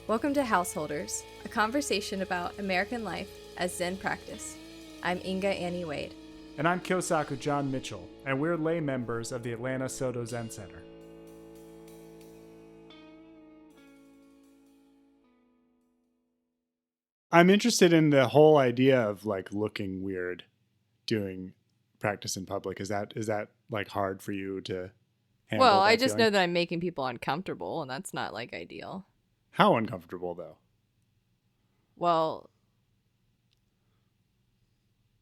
Welcome to Householders, a conversation about American life as Zen practice. I'm Inga Annie Wade. And I'm Kyosaku John Mitchell, and we're lay members of the Atlanta Soto Zen Center. I'm interested in the whole idea of like looking weird doing practice in public. Is that like hard for you to handle? Well, that I just feeling? know that I'm making people uncomfortable, and that's not like ideal. How uncomfortable though? Well,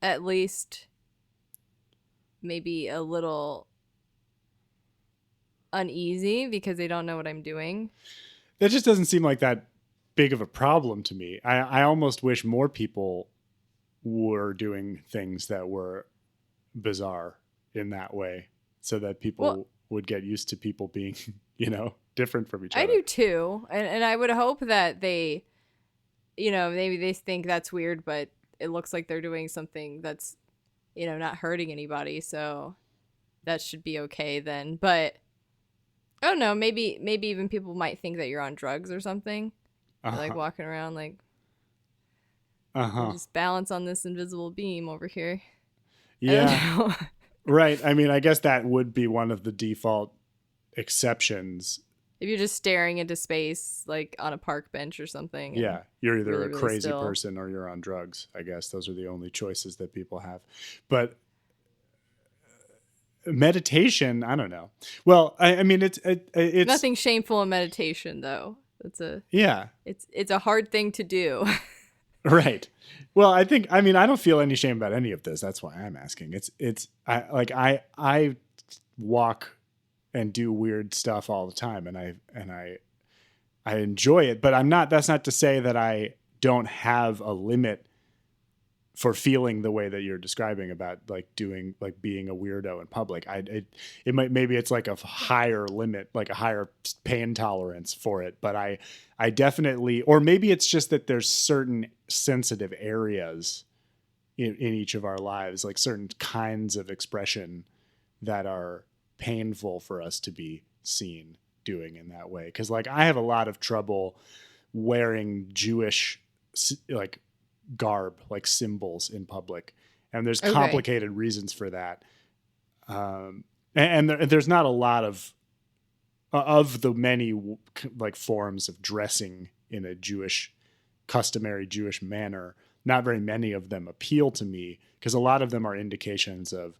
at least maybe a little uneasy because they don't know what I'm doing. That just doesn't seem like that big of a problem to me. I almost wish more people were doing things that were bizarre in that way so that people would get used to people being, different from each other. I do too. And I would hope that they, maybe they think that's weird, but it looks like they're doing something that's, not hurting anybody. So that should be okay then. But I don't know. Maybe even people might think that you're on drugs or something. You're like walking around like, just balance on this invisible beam over here. Yeah. Right. I mean, I guess that would be one of the default exceptions. If you're just staring into space, like on a park bench or something. Yeah. You're either really, a really crazy still. person or you're on drugs. I guess those are the only choices that people have. But meditation, I don't know. Well, I mean, it's nothing shameful in meditation, though. It's a hard thing to do. Right. Well, I don't feel any shame about any of this. That's why I'm asking. I walk and do weird stuff all the time, and I enjoy it. But that's not to say that I don't have a limit for feeling the way that you're describing about being a weirdo in public. Maybe it's like a higher limit, like a higher pain tolerance for it. But I definitely, or maybe it's just that there's certain sensitive areas in each of our lives, like certain kinds of expression that are painful for us to be seen doing in that way. Cause like I have a lot of trouble wearing Jewish, like garb, like symbols in public, and there's complicated reasons for that. And there's not a lot of the many like forms of dressing in a customary Jewish manner. Not very many of them appeal to me because a lot of them are indications of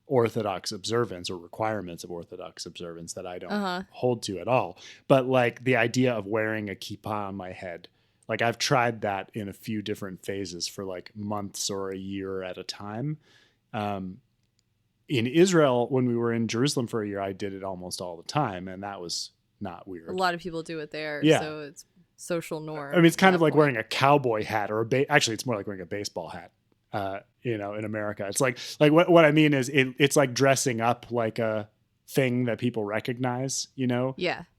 Orthodox observance or requirements of Orthodox observance that I don't hold to at all. But like the idea of wearing a kippah on my head, like I've tried that in a few different phases for like months or a year at a time. In Israel, when we were in Jerusalem for a year, I did it almost all the time. And that was not weird. A lot of people do it there. Yeah. So it's social norm. I mean, it's kind of like wearing a cowboy hat or actually it's more like wearing a baseball hat. In America, it's like what I mean is it's like dressing up like a thing that people recognize,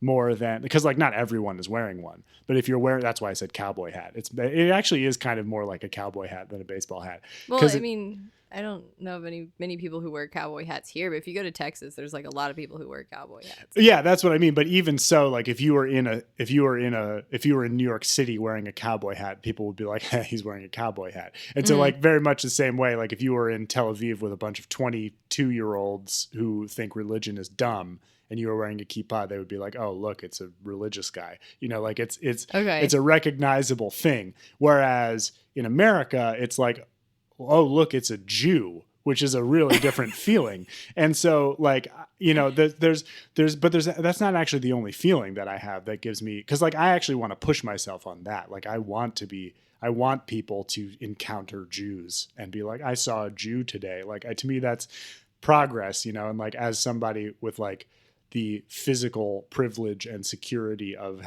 more than, because like not everyone is wearing one, but if you're wearing, that's why I said cowboy hat. It actually is kind of more like a cowboy hat than a baseball hat. Well, I mean, I don't know of many people who wear cowboy hats here, but if you go to Texas, there's like a lot of people who wear cowboy hats. Yeah, that's what I mean. But even so, like if you were in New York City wearing a cowboy hat, people would be like, hey, he's wearing a cowboy hat. And so like very much the same way, like if you were in Tel Aviv with a bunch of 22-year-olds who think religion is dumb and you were wearing a kippah, they would be like, oh, look, it's a religious guy. Like it's a recognizable thing. Whereas in America, it's like, oh, look, it's a Jew, which is a really different feeling. And so like, that's not actually the only feeling that I have that gives me, cause like, I actually want to push myself on that. Like I want people to encounter Jews and be like, I saw a Jew today. Like to me, that's progress, and like, as somebody with like the physical privilege and security of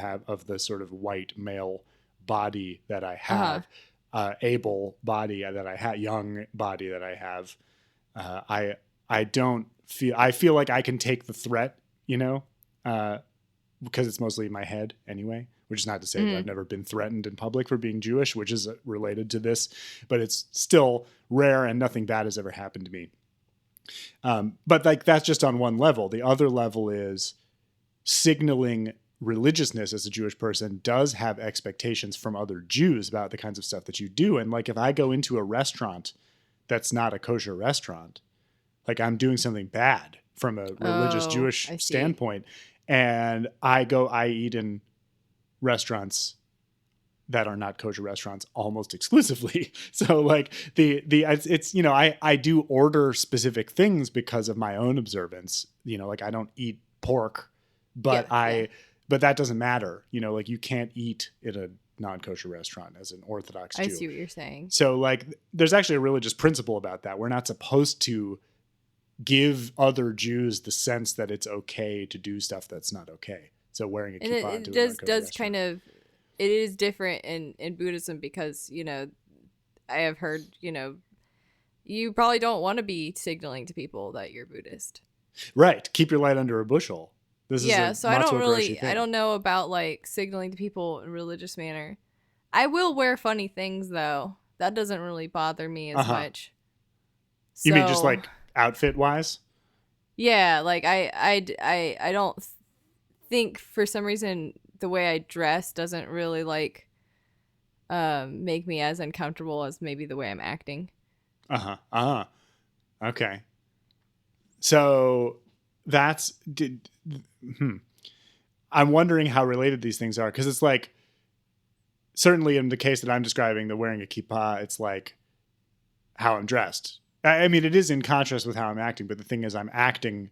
the sort of white male body that I have, able body that I have, young body that I have, I feel like I can take the threat, because it's mostly in my head anyway, which is not to say that I've never been threatened in public for being Jewish, which is related to this, but it's still rare and nothing bad has ever happened to me. But like, that's just on one level. The other level is signaling religiousness as a Jewish person does have expectations from other Jews about the kinds of stuff that you do. And like if I go into a restaurant that's not a kosher restaurant, like I'm doing something bad from a religious Oh, Jewish I see. standpoint, and I eat in restaurants that are not kosher restaurants almost exclusively. So like it's you know, I do order specific things because of my own observance. You know, like I don't eat pork, but Yeah, yeah. but that doesn't matter. You know, like you can't eat at a non-kosher restaurant as an Orthodox I Jew. see what you're saying. So like there's actually a religious principle about that. We're not supposed to give other Jews the sense that it's okay to do stuff that's not okay. So wearing a And it, kippah it into a non-kosher does kind restaurant. of, it is different in Buddhism because, I have heard, you probably don't want to be signaling to people that you're Buddhist. Right. Keep your light under a bushel. This is Yeah, a so Matsuo Kuroshi I thing. don't know about like signaling to people in a religious manner. I will wear funny things though. That doesn't really bother me as Uh-huh. much. You mean just So like outfit wise? yeah, like I don't think for some reason the way I dress doesn't really like make me as uncomfortable as maybe the way I'm acting. Uh-huh. Uh-huh. Okay. So that's hmm. I'm wondering how related these things are because it's like certainly in the case that I'm describing, the wearing a kippah, it's like how I'm dressed. I mean, it is in contrast with how I'm acting, but the thing is, I'm acting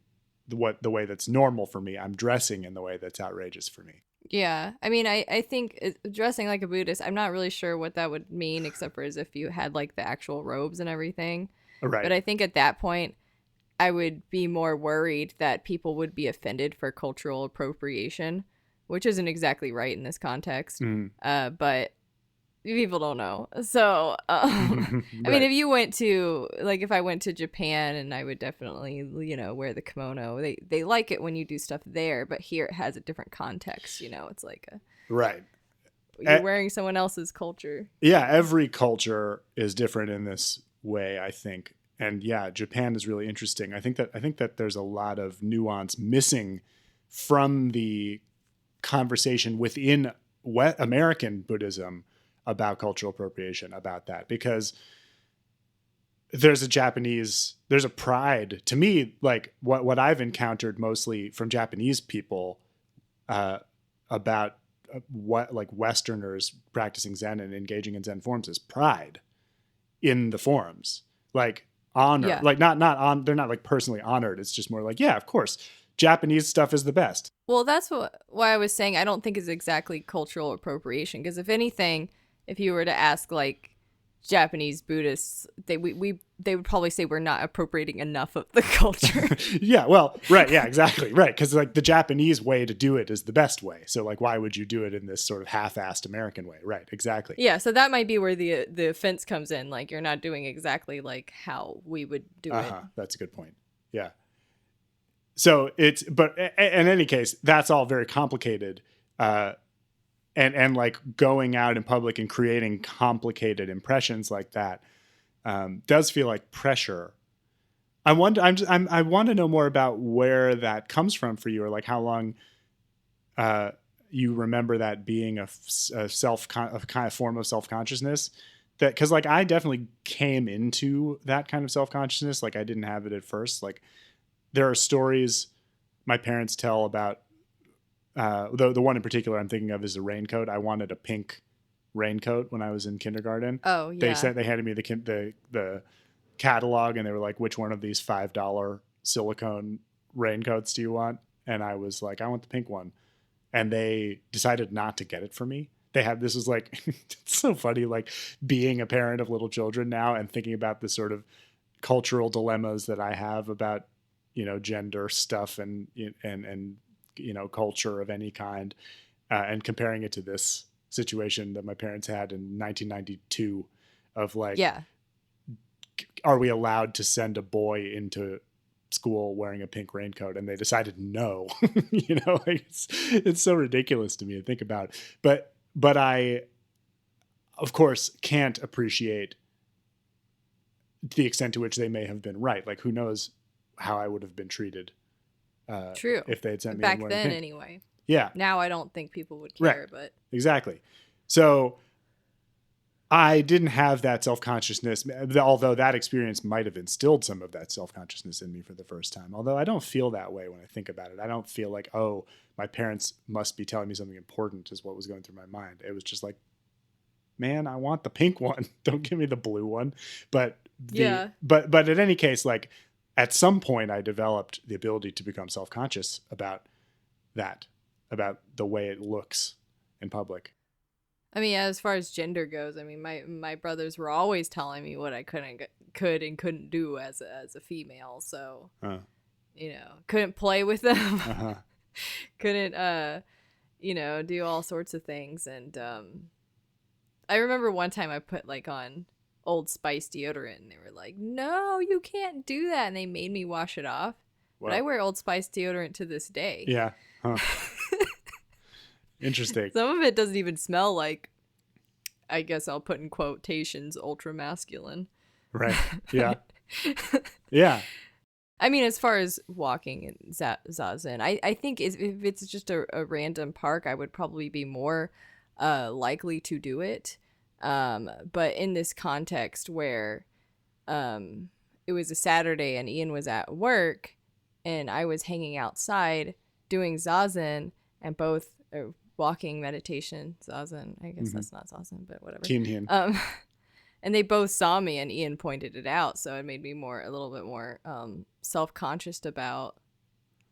the way that's normal for me. I'm dressing in the way that's outrageous for me. Yeah, I mean, I think dressing like a Buddhist, I'm not really sure what that would mean, except for as if you had like the actual robes and everything. But Right. I think at that point, I would be more worried that people would be offended for cultural appropriation, which isn't exactly right in this context. Mm. But people don't know. So, I mean, Right. if you went to like if I went to Japan, and I would definitely wear the kimono. They like it when you do stuff there, but here it has a different context. It's like Right. you're wearing someone else's culture. Yeah, every culture is different in this way, I think. And yeah, Japan is really interesting. I think that there's a lot of nuance missing from the conversation within American Buddhism about cultural appropriation, about that, because there's a pride to me, like what I've encountered mostly from Japanese people uh, about what like Westerners practicing Zen and engaging in Zen forms is pride in the forms, like honor, Yeah. like not on. They're not like personally honored. It's just more like, yeah, of course, Japanese stuff is the best. Well, that's why I was saying I don't think it's exactly cultural appropriation, because if anything, if you were to ask like Japanese Buddhists, they would probably say we're not appropriating enough of the culture. Yeah, well, right, yeah, exactly, right, because like the Japanese way to do it is the best way. So like, why would you do it in this sort of half-assed American way? Right, exactly. Yeah, so that might be where the offense comes in. Like you're not doing exactly like how we would do Uh it. huh. That's a good point. Yeah. So it's but in any case, that's all very complicated, and like going out in public and creating complicated impressions like that does feel like pressure. I want to know more about where that comes from for you, or like how long uh, you remember that being a kind of form of self consciousness. That because like I definitely came into that kind of self consciousness. Like I didn't have it at first. Like there are stories my parents tell about the one in particular I'm thinking of is a raincoat. I wanted a pink raincoat when I was in kindergarten. Oh yeah. They handed me the catalog and they were like, which one of these $5 silicone raincoats do you want? And I was like, I want the pink one. And they decided not to get it for me. They had this was like it's so funny, like being a parent of little children now and thinking about the sort of cultural dilemmas that I have about gender stuff and culture of any kind, and comparing it to this situation that my parents had in 1992 of like, Yeah. are we allowed to send a boy into school wearing a pink raincoat? And they decided no. Like it's so ridiculous to me to think about. But I of course can't appreciate the extent to which they may have been right. Like who knows how I would have been treated True. if they had sent me in Back wearing then pink. anyway. Yeah. Now I don't think people would Right. care, but Exactly. So I didn't have that self-consciousness, although that experience might have instilled some of that self-consciousness in me for the first time. Although I don't feel that way when I think about it. I don't feel like, oh, my parents must be telling me something important is what was going through my mind. It was just like, man, I want the pink one. Don't give me the blue one. But yeah. but in any case, like at some point I developed the ability to become self-conscious about that, about the way it looks in public. I mean, as far as gender goes, I mean, my brothers were always telling me what I could and couldn't do as a female. So, couldn't play with them, Uh-huh. couldn't do all sorts of things. And I remember one time I put like on Old Spice deodorant, and they were like, "No, you can't do that," and they made me wash it off. Well, But I wear Old Spice deodorant to this day. yeah. Huh. Interesting. Some of it doesn't even smell like, I guess I'll put in quotations, ultra masculine. Right. Yeah. Yeah. I mean, as far as walking in Zazen, I think if it's just a random park, I would probably be more likely to do it. But in this context where it was a Saturday and Ian was at work and I was hanging outside doing Zazen and both walking meditation, Zazen. I guess that's not Zazen, but whatever. Tinhin. And they both saw me and Ian pointed it out. So it made me a little bit more self-conscious about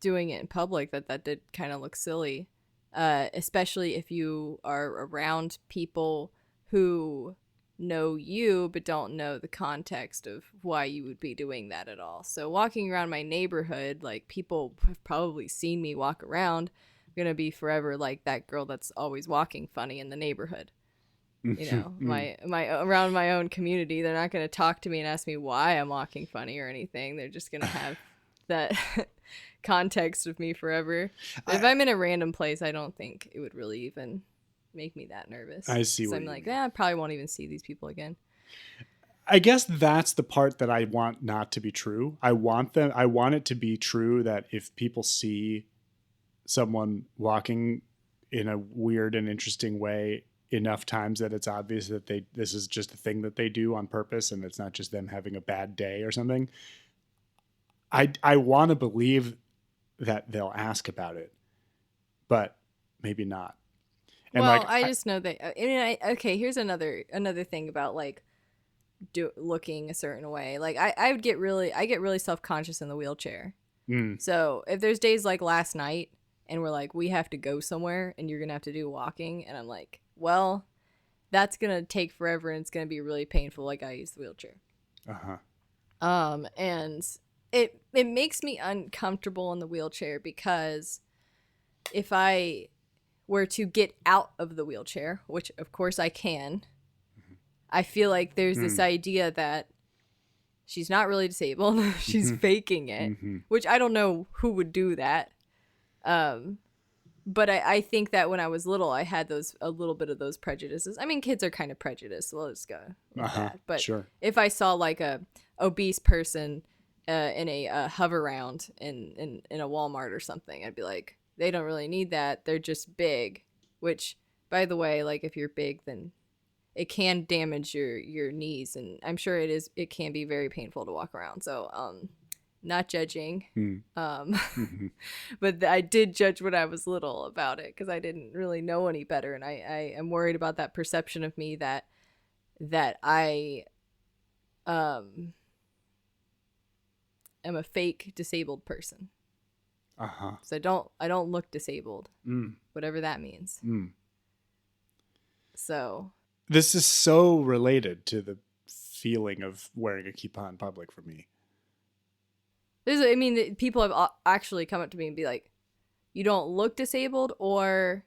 doing it in public, that did kind of look silly. Especially if you are around people who know you but don't know the context of why you would be doing that at all. So walking around my neighborhood, like people have probably seen me walk around. I'm gonna be forever like that girl that's always walking funny in the neighborhood. My around my own community, they're not gonna talk to me and ask me why I'm walking funny or anything. They're just gonna have that context of me forever. If I'm in a random place, I don't think it would really even make me that nervous. I see. So I'm like, I probably won't even see these people again. I guess that's the part that I want not to be true. I want it to be true that if people see someone walking in a weird and interesting way enough times, that it's obvious that this is just a thing that they do on purpose and it's not just them having a bad day or something. I want to believe that they'll ask about it, but maybe not. And well, I just know that. I mean, okay. Here's another thing about like looking a certain way. Like I get really self-conscious in the wheelchair. So if there's days like last night and we're like, we have to go somewhere and you're gonna have to do walking, and I'm like, well, that's gonna take forever and it's gonna be really painful. Like I use the wheelchair. And it makes me uncomfortable in the wheelchair because if I were to get out of the wheelchair, which of course I can, I feel like there's this idea that she's not really disabled. She's faking it, which I don't know who would do that. But I think that when I was little, I had a little bit of those prejudices. I mean, kids are kind of prejudiced, so let's go with that. But sure. If I saw like a obese person in a hover round in a Walmart or something, I'd be like, they don't really need that. They're just big. Which, by the way, like if you're big, then it can damage your knees, and I'm sure it can be very painful to walk around. So not judging. But I did judge when I was little about it because I didn't really know any better, and I am worried about that perception of me that I am a fake disabled person. So I don't look disabled, whatever that means. So this is so related to the feeling of wearing a kippah in public for me. People have actually come up to me and be like, "You don't look disabled, or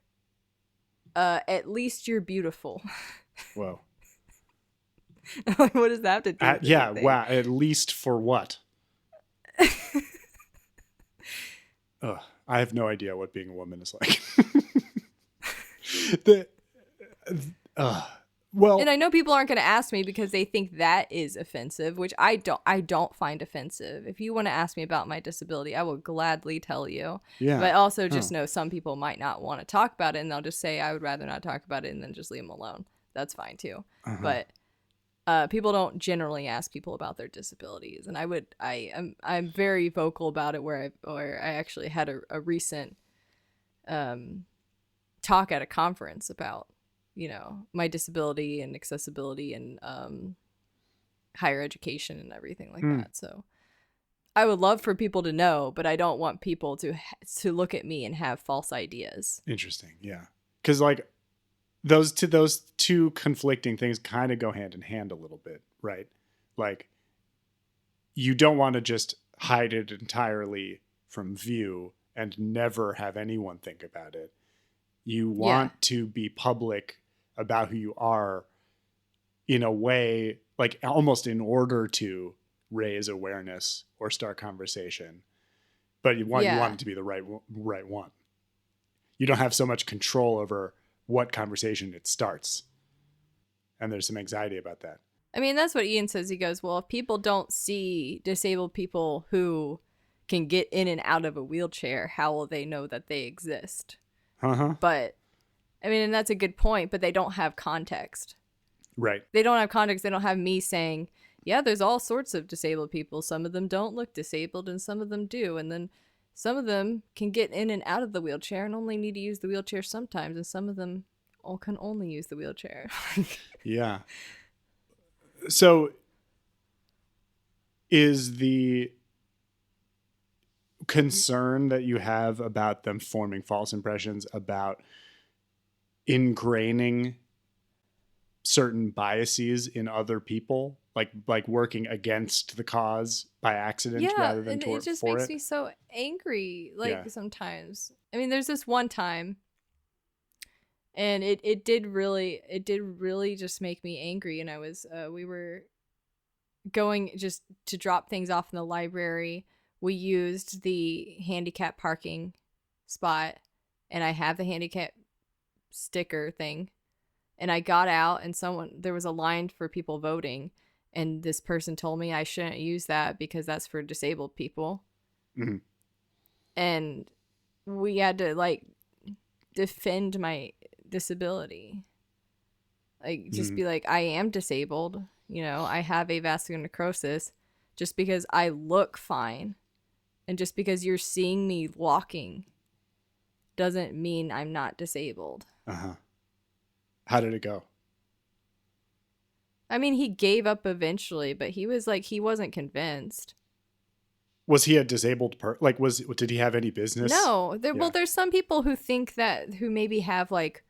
at least you're beautiful." Whoa. Like, what does that have to do with yeah, anything? wow. At least for what? Ugh, I have no idea what being a woman is like. Well, And I know people aren't going to ask me because they think that is offensive, which I don't find offensive. If you want to ask me about my disability, I will gladly tell you. But I yeah. also Oh, just know some people might not want to talk about it, and they'll just say I would rather not talk about it and then just leave them alone. That's fine too. uh-huh. But people don't generally ask people about their disabilities, and I'm very vocal about it. Where I actually had a recent um, talk at a conference about my disability and accessibility and higher education and everything like Hmm. that. So I would love for people to know, but I don't want people to look at me and have false ideas. Interesting. Yeah. Because like those two conflicting things kind of go hand in hand a little bit, right? Like you don't want to just hide it entirely from view and never have anyone think about it. You Yeah, want to be public about who you are in a way, like almost in order to raise awareness or start conversation. But you want yeah. it to be the right one. You don't have so much control over what conversation it starts, and there's some anxiety about that. I mean, that's what Ian says. He goes, well, if people don't see disabled people who can get in and out of a wheelchair, how will they know that they exist? Uh-huh. But I mean, and that's a good point, but they don't have context. Right. They don't have context. They don't have me saying, yeah, there's all sorts of disabled people. Some of them don't look disabled and some of them do. And then some of them can get in and out of the wheelchair and only need to use the wheelchair sometimes. And some of them can only use the wheelchair. Yeah. So is the concern that you have about them forming false impressions about ingraining certain biases in other people, like working against the cause by accident Yeah, rather than and it just for makes it? me so angry, Yeah. like sometimes. I mean, there's this one time and it did really just make me angry, and I was we were going just to drop things off in the library. We used the handicap parking spot, and I have the handicap sticker thing. And I got out, and there was a line for people voting, and this person told me I shouldn't use that because that's for disabled people. Mm-hmm. And we had to like defend my disability. Like, just Mm-hmm. be like, I am disabled. I have avascular necrosis. Just because I look fine and just because you're seeing me walking doesn't mean I'm not disabled. Uh-huh. How did it go? I mean, he gave up eventually, but he was like, he wasn't convinced. Was he a disabled like did he have any business? No, well, Yeah. there's some people who maybe have like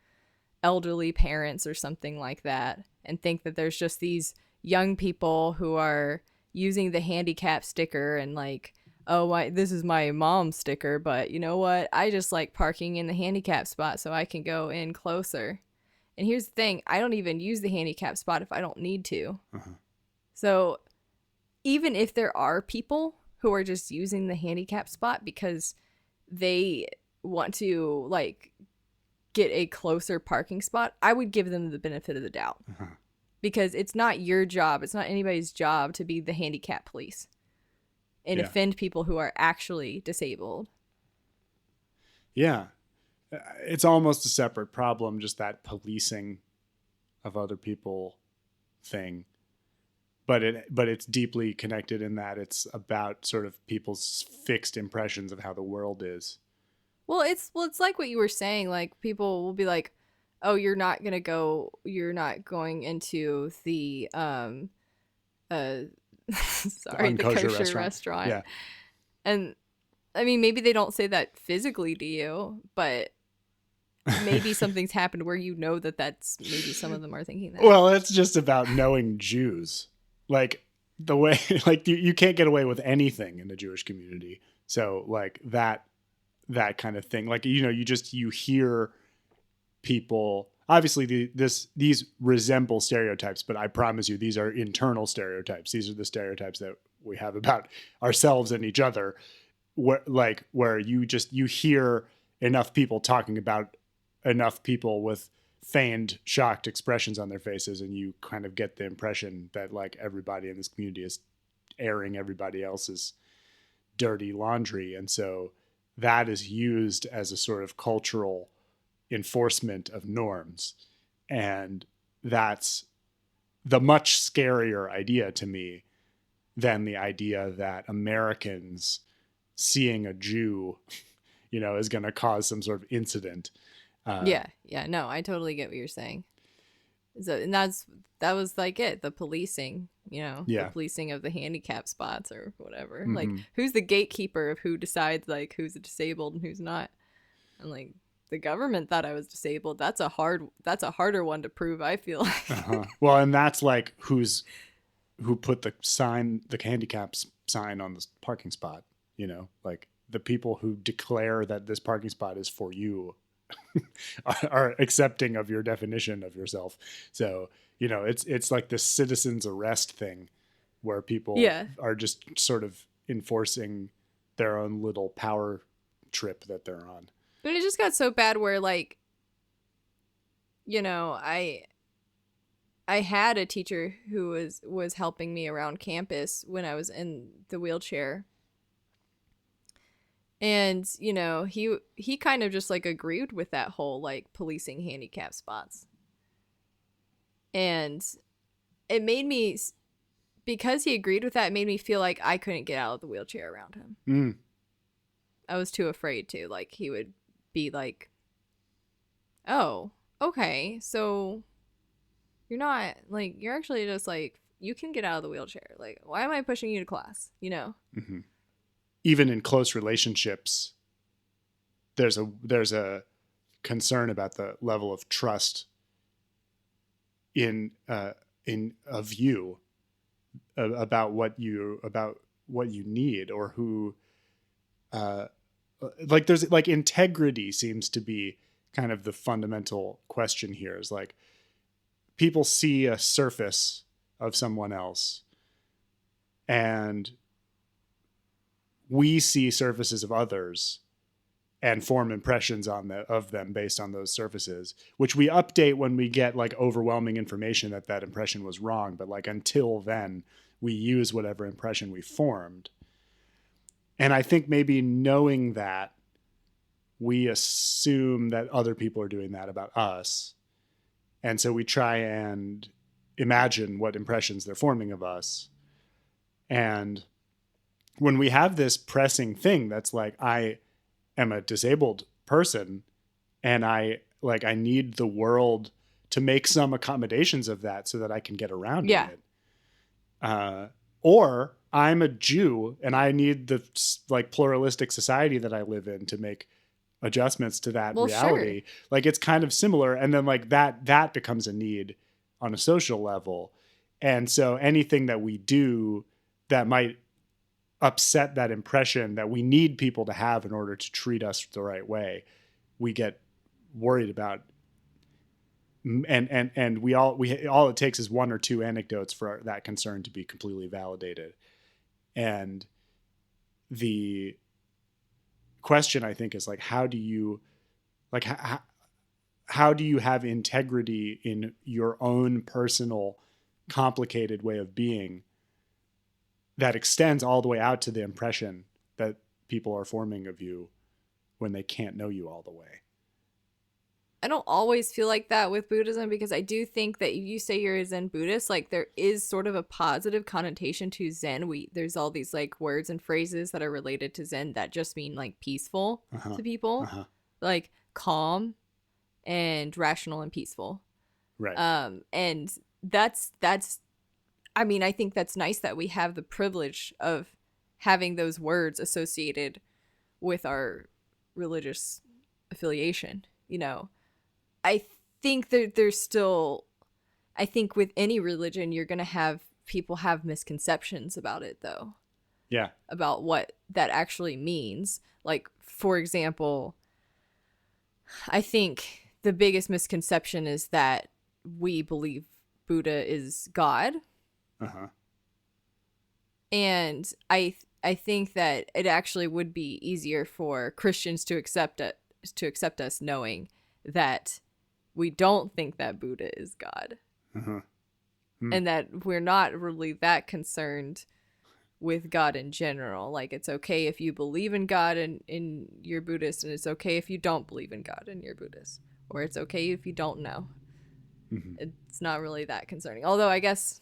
elderly parents or something like that and think that there's just these young people who are using the handicap sticker and like, oh, this is my mom's sticker, but you know what? I just like parking in the handicap spot so I can go in closer. And here's the thing, I don't even use the handicap spot if I don't need to. Uh-huh. So even if there are people who are just using the handicap spot because they want to like get a closer parking spot, I would give them the benefit of the doubt. Uh-huh. Because it's not your job, it's not anybody's job to be the handicap police and Yeah. offend people who are actually disabled. Yeah. It's almost a separate problem, just that policing of other people thing. But it's deeply connected in that it's about sort of people's fixed impressions of how the world is. Well, it's like what you were saying. Like, people will be like, "Oh, you're not going into the sorry, the Unkosher kosher restaurant. restaurant." Yeah. And I mean, maybe they don't say that physically to you, but maybe something's happened where that's maybe some of them are thinking that. Well, it's just about knowing Jews. Like the way like you can't get away with anything in the Jewish community. So like that kind of thing. Like you hear people obviously these resemble stereotypes, but I promise you these are internal stereotypes. These are the stereotypes that we have about ourselves and each other where you hear enough people talking about enough people with feigned shocked expressions on their faces, and you kind of get the impression that like everybody in this community is airing everybody else's dirty laundry. And so that is used as a sort of cultural enforcement of norms. And that's the much scarier idea to me than the idea that Americans seeing a Jew, is going to cause some sort of incident. Yeah. No, I totally get what you're saying. So, and that was like the policing, the policing of the handicap spots or whatever. Mm-hmm. Like, who's the gatekeeper of who decides like who's disabled and who's not? And like, the government thought I was disabled. That's a harder one to prove, I feel like. Well, and that's like who put the handicap sign on the parking spot, like the people who declare that this parking spot is for you are accepting of your definition of yourself. So, it's like this citizen's arrest thing where people are just sort of enforcing their own little power trip that they're on. But it just got so bad where like, I had a teacher who was helping me around campus when I was in the wheelchair. And, he kind of just like agreed with that whole like policing handicap spots. And it made me, because he agreed with that, it made me feel like I couldn't get out of the wheelchair around him. Mm. I was too afraid to. Like, he would be like, oh, okay, so you're actually just like, you can get out of the wheelchair. Like, why am I pushing you to class? Mm-hmm. Even in close relationships, there's a concern about the level of trust in of you about what you need, or who like there's like integrity seems to be kind of the fundamental question here. Is like people see a surface of someone else, and we see surfaces of others and form impressions of them based on those surfaces, which we update when we get like overwhelming information that impression was wrong. But like until then, we use whatever impression we formed. And I think maybe knowing that, we assume that other people are doing that about us. And so we try and imagine what impressions they're forming of us. And when we have this pressing thing that's like, I am a disabled person and I need the world to make some accommodations of that so that I can get around it. Or I'm a Jew and I need the like pluralistic society that I live in to make adjustments to that reality. Sure. Like it's kind of similar. And then like that becomes a need on a social level. And so anything that we do that might upset that impression that we need people to have in order to treat us the right way, we get worried about. And we all it takes is one or two anecdotes for that concern to be completely validated. And the question, I think, is like, how do you have integrity in your own personal complicated way of being that extends all the way out to the impression that people are forming of you when they can't know you all the way? I don't always feel like that with Buddhism, because I do think that if you say you're a Zen Buddhist, like there is sort of a positive connotation to Zen. There's all these like words and phrases that are related to Zen that just mean like peaceful to people, like calm and rational and peaceful. Right. And that's, I mean, I think that's nice that we have the privilege of having those words associated with our religious affiliation, I think that there's still, I think with any religion, you're going to have people have misconceptions about it, though. Yeah. About what that actually means. Like, for example, I think the biggest misconception is that we believe Buddha is God. And I think that it actually would be easier for Christians to accept us knowing that we don't think that Buddha is God. Uh-huh. And that we're not really that concerned with God in general. Like, it's okay if you believe in God and you're Buddhist, and it's okay if you don't believe in God and you're Buddhist. Or it's okay if you don't know. Mm-hmm. It's not really that concerning. Although I guess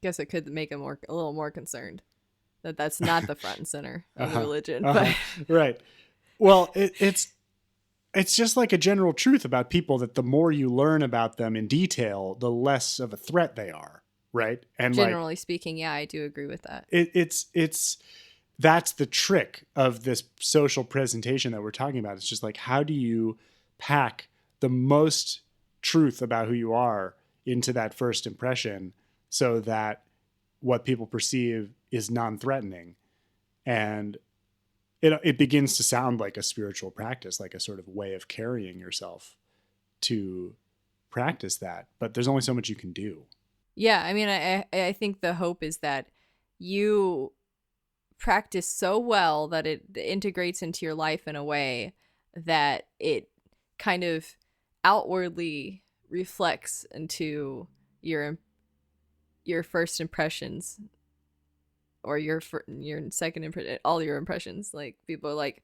it could make him a little more concerned that that's not the front and center of the religion. But Right. Well, it's just like a general truth about people that the more you learn about them in detail, the less of a threat they are. Right. And generally speaking, yeah, I do agree with that. It's that's the trick of this social presentation that we're talking about. It's just like, how do you pack the most truth about who you are into that first impression so that what people perceive is non-threatening? And it begins to sound like a spiritual practice, like a sort of way of carrying yourself to practice that. But there's only so much you can do. Yeah, I mean, I think the hope is that you practice so well that it integrates into your life in a way that it kind of outwardly reflects into your first impressions, or your second impression, all your impressions. Like, people are like,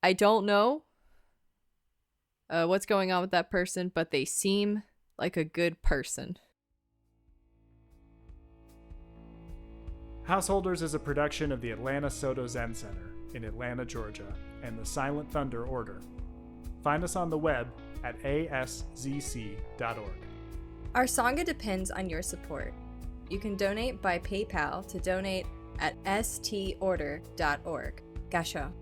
I don't know what's going on with that person, but they seem like a good person. Householders is a production of the Atlanta Soto Zen Center in Atlanta, Georgia, and the Silent Thunder Order. Find us on the web ataszc.org. Our Sangha depends on your support. You can donate by PayPal to donate at storder.org. Gasho.